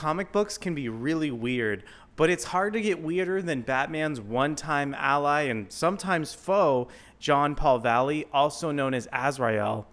comic books can be really weird, but it's hard to get weirder than Batman's one-time ally and sometimes foe, John Paul Valley, also known as Azrael.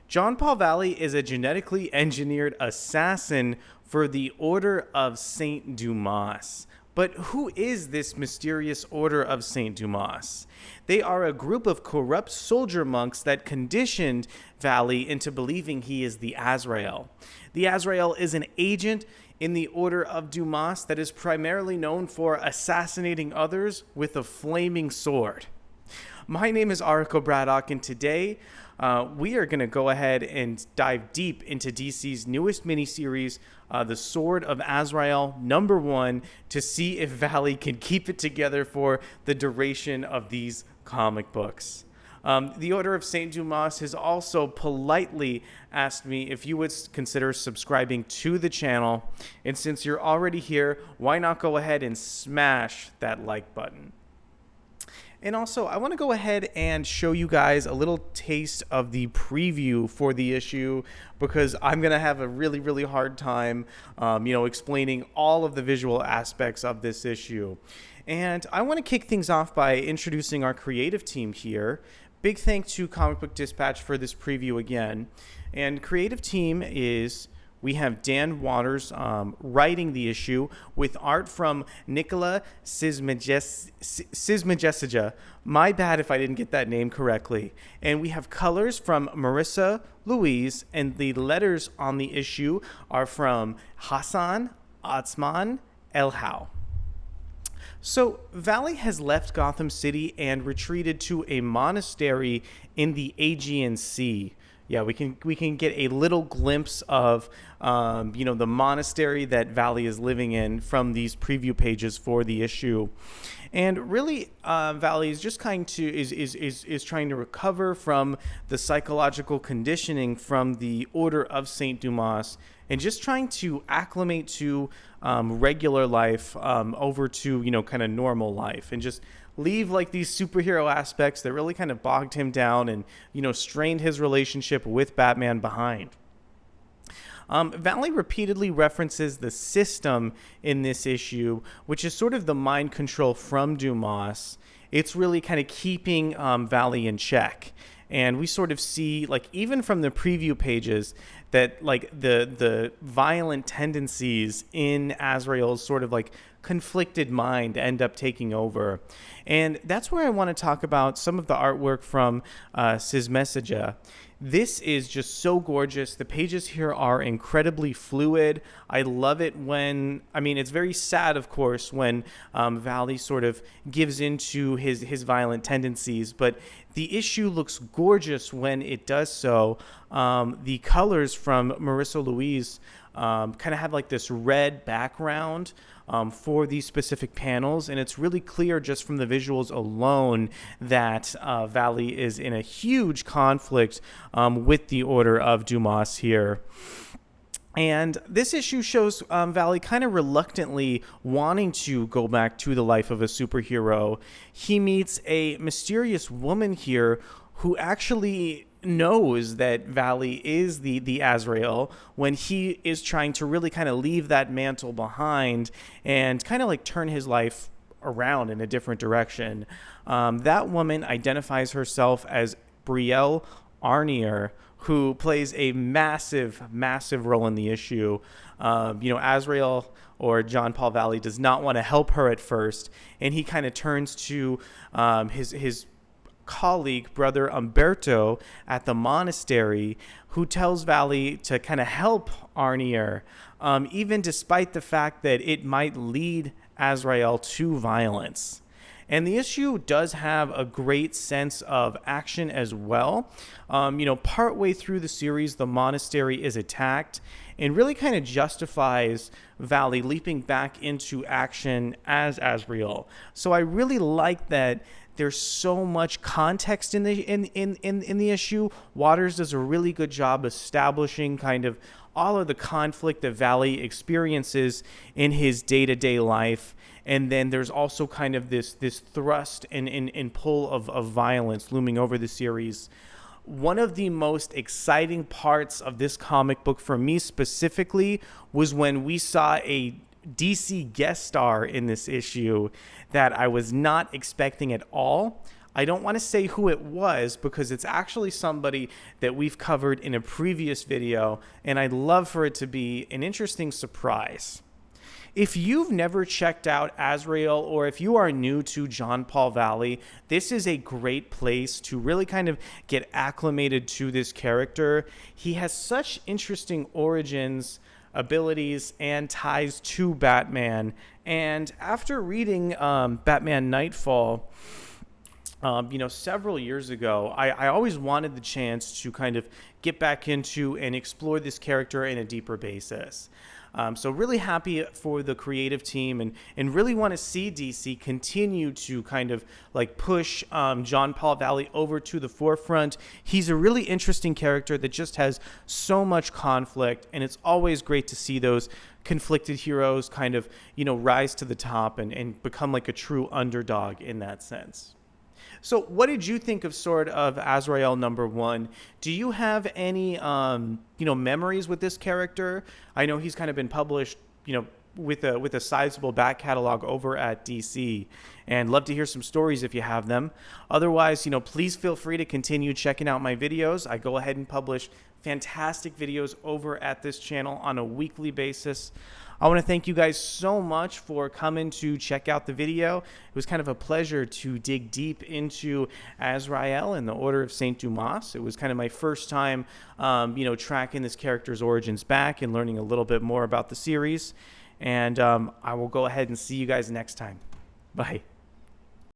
John Paul Valley is a genetically engineered assassin for the Order of Saint Dumas. But who is this mysterious Order of Saint Dumas? They are a group of corrupt soldier monks that conditioned Valley into believing he is the Azrael. The Azrael is an agent in the Order of Dumas that is primarily known for assassinating others with a flaming sword. My name is Arico Braddock, and today we are going to go ahead and dive deep into DC's newest miniseries, The Sword of Azrael, #1, to see if Valley can keep it together for the duration of these comic books. The Order of St. Dumas has also politely asked me if you would consider subscribing to the channel, and since you're already here, why not go ahead and smash that like button? And also, I want to go ahead and show you guys a little taste of the preview for the issue, because I'm going to have a really, really hard time, explaining all of the visual aspects of this issue. And I want to kick things off by introducing our creative team here. Big thanks to Comic Book Dispatch for this preview again. And creative team is... we have Dan Waters writing the issue with art from Nikola Cizmesija. My bad if I didn't get that name correctly. And we have colors from Marissa, Louise, and the letters on the issue are from Hassan, Otsmane-Elhaou. So, Valley has left Gotham City and retreated to a monastery in the Aegean Sea. Yeah, we can get a little glimpse of, the monastery that Valley is living in from these preview pages for the issue. And really, Valley is just trying to recover from the psychological conditioning from the Order of Saint Dumas, and just trying to acclimate to regular life over to kind of normal life, and just leave like these superhero aspects that really kind of bogged him down and strained his relationship with Batman behind. Valley repeatedly references the system in this issue, which is sort of the mind control from Dumas. It's really kind of keeping Valley in check. And we sort of see, like, even from the preview pages, that like the violent tendencies in Azrael's sort of like conflicted mind end up taking over. And that's where I want to talk about some of the artwork from Cizmesija. This is just so gorgeous. The pages here are incredibly fluid. I love it when, it's very sad, of course, when Valley sort of gives into his violent tendencies, but the issue looks gorgeous when it does so. The colors from Marissa Louise kind of have like this red background for these specific panels, and it's really clear just from the visuals alone that Valley is in a huge conflict with the Order of Dumas here. And this issue shows Valley kind of reluctantly wanting to go back to the life of a superhero. He meets a mysterious woman here who actually knows that Valley is the Azrael, when he is trying to really kind of leave that mantle behind and kind of like turn his life around in a different direction. That woman identifies herself as Brielle Arnier, who plays a massive, massive role in the issue. Azrael, or John Paul Valley, does not want to help her at first, and he kind of turns to his colleague, brother Umberto, at the monastery, who tells Valley to kind of help Arnier, even despite the fact that it might lead Azrael to violence. And the issue does have a great sense of action as well. Partway through the series, the monastery is attacked, and really kind of justifies Valley leaping back into action as Azrael. So I really like that there's so much context in the issue. Waters does a really good job establishing kind of all of the conflict that Valley experiences in his day-to-day life. And then there's also kind of this thrust and pull of violence looming over the series. one of the most exciting parts of this comic book for me specifically was when we saw a DC guest star in this issue that I was not expecting at all. I don't want to say who it was because it's actually somebody that we've covered in a previous video, and I'd love for it to be an interesting surprise. If you've never checked out Azrael, or if you are new to John Paul Valley, this is a great place to really kind of get acclimated to this character. He has such interesting origins, abilities, and ties to Batman. And after reading Batman Nightfall, several years ago, I always wanted the chance to kind of get back into and explore this character in a deeper basis. So really happy for the creative team and really want to see DC continue to kind of like push John Paul Valley over to the forefront. He's a really interesting character that just has so much conflict, and it's always great to see those conflicted heroes kind of, rise to the top and become like a true underdog in that sense. So what did you think of sort of Azrael #1? Do you have any, memories with this character? I know he's kind of been published, with a sizable back catalog over at DC, and love to hear some stories if you have them. Otherwise, please feel free to continue checking out my videos. I go ahead and publish fantastic videos over at this channel on a weekly basis. I want to thank you guys so much for coming to check out the video. It was kind of a pleasure to dig deep into Azrael and the Order of St. Dumas. It was kind of my first time, tracking this character's origins back and learning a little bit more about the series. And I will go ahead and see you guys next time. Bye.